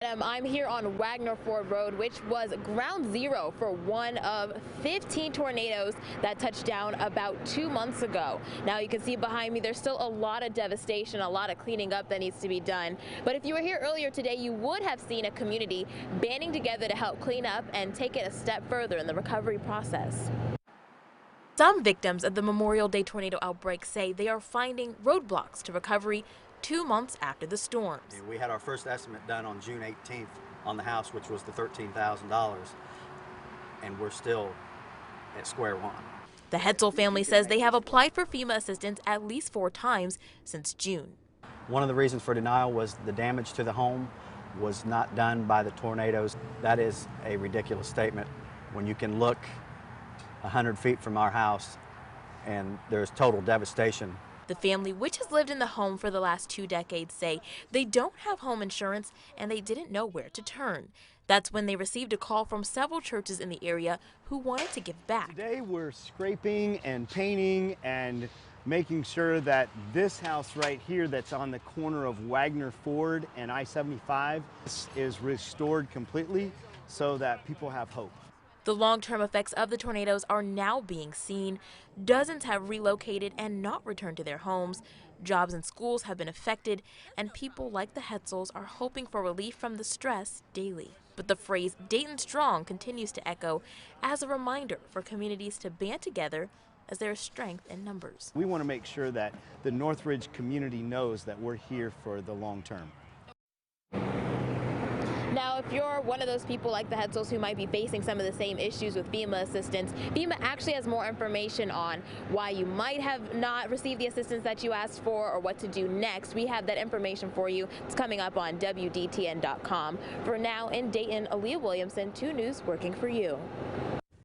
I'm here on Wagner Ford Road, which was ground zero for one of 15 tornadoes that touched down about 2 months ago. Now you can see behind me there's still a lot of devastation, a lot of cleaning up that needs to be done. But if you were here earlier today, you would have seen a community banding together to help clean up and take it a step further in the recovery process. Some victims of the Memorial Day tornado outbreak say they are finding roadblocks to recovery 2 months after the storms. We had our first estimate done on June 18th on the house, which was the $13,000, and we're still at square one. The Hetzel family says they have applied for FEMA assistance at least 4 times since June. One of the reasons for denial was the damage to the home was not done by the tornadoes. That is a ridiculous statement when you can look 100 feet from our house and there's total devastation. The family, which has lived in the home for the last 2 decades, say they don't have home insurance and they didn't know where to turn. That's when they received a call from several churches in the area who wanted to give back. Today we're scraping and painting and making sure that this house right here that's on the corner of Wagner Ford and I-75 is restored completely so that people have hope. The long-term effects of the tornadoes are now being seen. Dozens have relocated and not returned to their homes. Jobs and schools have been affected, and people like the Hetzels are hoping for relief from the stress daily. But the phrase Dayton Strong continues to echo as a reminder for communities to band together as there is strength in numbers. We want to make sure that the Northridge community knows that we're here for the long term. Now, if you're one of those people like the Hetzels who might be facing some of the same issues with FEMA assistance, FEMA actually has more information on why you might have not received the assistance that you asked for or what to do next. We have that information for you. It's coming up on WDTN.com. For now, in Dayton, Aaliyah Williamson, 2 News, working for you.